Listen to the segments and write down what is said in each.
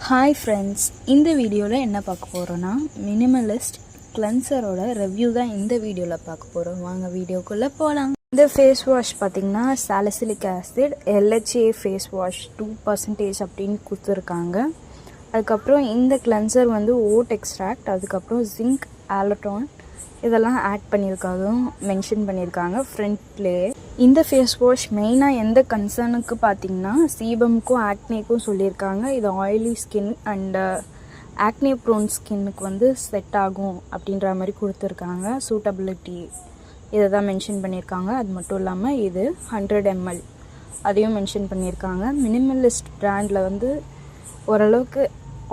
Hi friends, இந்த வீடியோவில் என்ன பார்க்க போகிறோன்னா மினிமலிஸ்ட் கிளென்சரோட ரிவ்யூ தான் இந்த வீடியோவில் பார்க்க போகிறோம். வாங்க வீடியோக்குள்ளே போகலாம். இந்த ஃபேஸ் வாஷ் பார்த்திங்கன்னா salicylic acid LHA face wash 2% அப்படின்னு கொடுத்துருக்காங்க. அதுக்கப்புறம் இந்த கிளென்சர் வந்து ஓட் எக்ஸ்ட்ராக்ட், அதுக்கப்புறம் ஜிங்க் ஆலட்டான் இதெல்லாம் ஆட் பண்ணியிருக்காதும் மென்ஷன் பண்ணியிருக்காங்க ஃப்ரண்ட்லேயே. இந்த ஃபேஸ் வாஷ் மெயினாக எந்த கன்சர்னுக்கு பார்த்திங்கன்னா சீபம்க்கும் ஆக்னேக்கும் சொல்லியிருக்காங்க. இது oily skin and acne prone ஸ்கின்னுக்கு வந்து செட் ஆகும் அப்படின்ற மாதிரி கொடுத்துருக்காங்க. சூட்டபிலிட்டி இதை தான் மென்ஷன் பண்ணியிருக்காங்க. அது மட்டும் இல்லாமல் இது 100 ml அதையும் மென்ஷன் பண்ணியிருக்காங்க. மினிமலிஸ்ட் பிராண்டில் வந்து ஓரளவுக்கு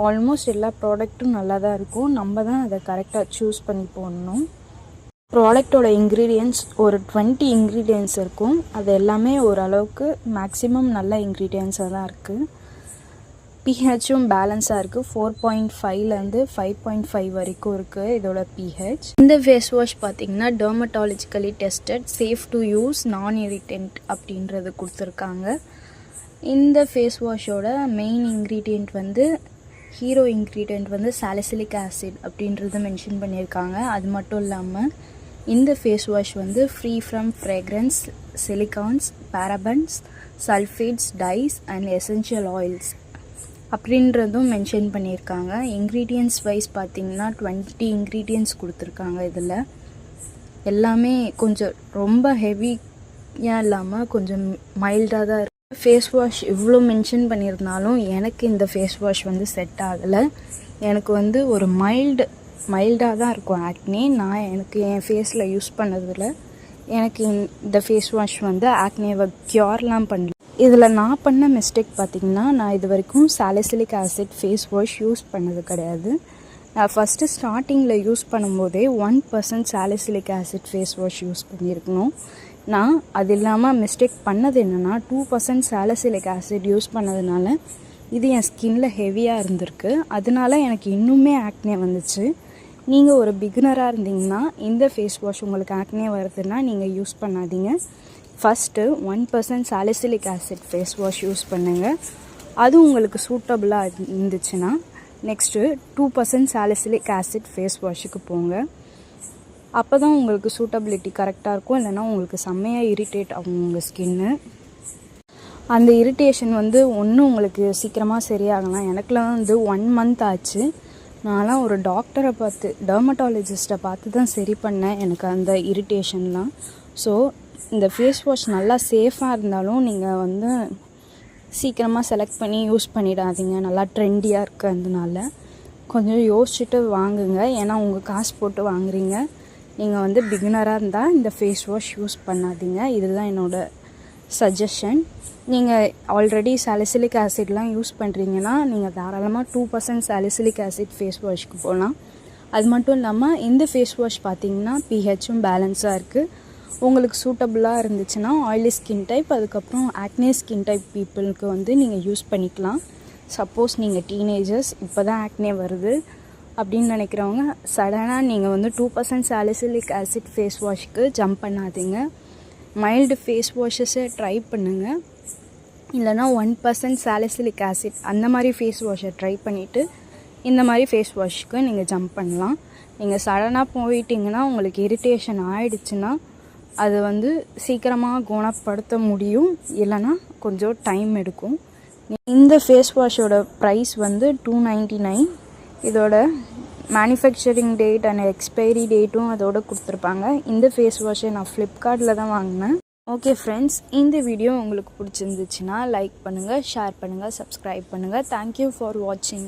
ஆல்மோஸ்ட் எல்லா ப்ராடக்ட்டும் நல்லா தான் இருக்கும். நம்ம தான் அதை கரெக்டாக சூஸ் பண்ணி போடணும். ப்ராடக்டோட இன்க்ரீடியன்ட்ஸ் ஒரு 20 இன்க்ரீடியன்ட்ஸ் இருக்கும். அது எல்லாமே ஓரளவுக்கு மேக்ஸிமம் நல்ல இன்க்ரீடியன்ட்ஸாக தான் இருக்குது. பிஹெச்சும் பேலன்ஸாக இருக்குது. 4.5லேருந்து 5.5 வரைக்கும் இருக்குது இதோட பிஹெச். இந்த ஃபேஸ் வாஷ் பார்த்திங்கன்னா dermatologically tested, safe to use, non irritant அப்படின்றது கொடுத்துருக்காங்க. இந்த ஃபேஸ் வாஷோட மெயின் இன்க்ரீடியண்ட் வந்து ஹீரோ இன்க்ரீடியண்ட் வந்து சாலிசிலிக் ஆசிட் அப்படின்றத மென்ஷன் பண்ணியிருக்காங்க. அது மட்டும் இல்லாமல் இந்த ஃபேஸ் வாஷ் வந்து free from fragrance, silicones, parabens, sulphates, dyes and essential oils அப்படின்றதும் மென்ஷன் பண்ணியிருக்காங்க. இன்க்ரீடியன்ட்ஸ் வைஸ் பார்த்திங்கன்னா 20 இன்க்ரீடியன்ட்ஸ் கொடுத்துருக்காங்க. இதில் எல்லாமே கொஞ்சம் ரொம்ப ஹெவியாக இல்லாமல் கொஞ்சம் மைல்டாக தான் இருக்குது. ஃபேஸ் வாஷ் இவ்வளோ மென்ஷன் பண்ணியிருந்தாலும் எனக்கு இந்த ஃபேஸ் வாஷ் வந்து செட் ஆகலை. எனக்கு வந்து ஒரு மைல்டாக தான் இருக்கும் ஆக்னே. எனக்கு என் ஃபேஸில் யூஸ் பண்ணதில் எனக்கு இந்த ஃபேஸ் வாஷ் வந்து ஆக்னேவை க்யூர்லாம் பண்ணல. இதில் நான் பண்ண மிஸ்டேக் பார்த்திங்கன்னா, நான் இது வரைக்கும் salicylic acid face wash use பண்ணது கிடையாது. நான் ஃபஸ்ட்டு ஸ்டார்டிங்கில் யூஸ் பண்ணும்போதே 1% salicylic acid face wash use பண்ணியிருக்கணும். நான் அது இல்லாமல் மிஸ்டேக் பண்ணது என்னென்னா 2% சாலிசிலிக் ஆசிட் யூஸ் பண்ணதுனால இது என் ஸ்கின்னில் ஹெவியாக இருந்திருக்கு. அதனால எனக்கு இன்னுமே ஆக்னே வந்துச்சு. நீங்கள் ஒரு பிகினராக இருந்தீங்கன்னா இந்த ஃபேஸ் வாஷ் உங்களுக்கு ஆக்னே வருதுன்னா நீங்கள் யூஸ் பண்ணாதீங்க. First 1% salicylic acid face wash use பண்ணுங்கள். அது உங்களுக்கு சூட்டபுளாக இருந்துச்சுன்னா நெக்ஸ்ட்டு 2% சாலிசிலிக் ஆசிட் ஃபேஸ் வாஷுக்கு போங்க. அப்போ தான் உங்களுக்கு சூட்டபிலிட்டி கரெக்டாக இருக்கும். இல்லைனா உங்களுக்கு செம்மையாக இரிட்டேட் ஆகும் உங்கள் ஸ்கின்னு. அந்த இரிட்டேஷன் வந்து ஒன்றும் உங்களுக்கு சீக்கிரமாக சரியாகலாம். எனக்குலாம் வந்து 1 month ஆச்சு. நான்லாம் ஒரு டாக்டரை பார்த்து, டெர்மட்டாலஜிஸ்ட்டை பார்த்து தான் சரி பண்ணேன் எனக்கு அந்த இரிட்டேஷன்லாம். ஸோ இந்த ஃபேஸ் வாஷ் நல்லா சேஃபாக இருந்தாலும் நீங்கள் வந்து சீக்கிரமாக செலக்ட் பண்ணி யூஸ் பண்ணிடாதீங்க. நல்லா ட்ரெண்டியாக இருக்கிறதுனால கொஞ்சம் யோசிச்சுட்டு வாங்குங்க. ஏன்னா உங்கள் காசு போட்டு வாங்குறீங்க. நீங்கள் வந்து பிகினராக இருந்தால் இந்த ஃபேஸ் வாஷ் யூஸ் பண்ணாதீங்க. இதுதான் என்னோடய சஜஷன். நீங்கள் ஆல்ரெடி சாலிசிலிக் ஆசிட்லாம் யூஸ் பண்ணுறீங்கன்னா நீங்கள் தாராளமாக 2% சாலிசிலிக் ஆசிட் ஃபேஸ் வாஷ்க்கு போகலாம். அது மட்டும் இல்லாமல் இந்த ஃபேஸ் வாஷ் பார்த்திங்கன்னா பிஹெச்சும் பேலன்ஸாக இருக்குது. உங்களுக்கு சூட்டபுளாக இருந்துச்சுன்னா ஆயிலி ஸ்கின் டைப், அதுக்கப்புறம் ஆக்னே ஸ்கின் டைப் பீப்புளுக்கு வந்து நீங்கள் யூஸ் பண்ணிக்கலாம். சப்போஸ் நீங்கள் டீனேஜர்ஸ் இப்போ தான் ஆக்னே வருது அப்படின்னு நினைக்கிறவங்க சடனாக நீங்கள் வந்து 2% சாலிசிலிக் ஆசிட் ஃபேஸ் வாஷ்க்கு ஜம்ப் பண்ணாதீங்க. மைல்டு ஃபேஸ் வாஷஸை ட்ரை பண்ணுங்கள். இல்லைனா 1% சாலிசிலிக் ஆசிட் அந்த மாதிரி ஃபேஸ் வாஷை ட்ரை பண்ணிவிட்டு இந்த மாதிரி ஃபேஸ் வாஷ்க்கு நீங்கள் ஜம்ப் பண்ணலாம். நீங்கள் சடனாக போயிட்டிங்கன்னா உங்களுக்கு இரிட்டேஷன் ஆகிடுச்சுன்னா அது வந்து சீக்கிரமாக குணப்படுத்த முடியும், இல்லைனா கொஞ்சம் டைம் எடுக்கும். இந்த ஃபேஸ் வாஷோட ப்ரைஸ் வந்து 299. இதோட மேனுஃபேக்சரிங் டேட் அண்ட் எக்ஸ்பைரி டேட்டும் அதோட கொடுத்துருப்பாங்க. இந்த ஃபேஸ் வாஷை நான் ஃப்ளிப்கார்ட்டில் தான் வாங்கினேன். ஓகே ஃப்ரெண்ட்ஸ், இந்த வீடியோ உங்களுக்கு பிடிச்சிருந்துச்சுன்னா லைக் பண்ணுங்கள், ஷேர் பண்ணுங்கள், சப்ஸ்கிரைப் பண்ணுங்கள். தேங்க்யூ ஃபார் வாட்சிங்.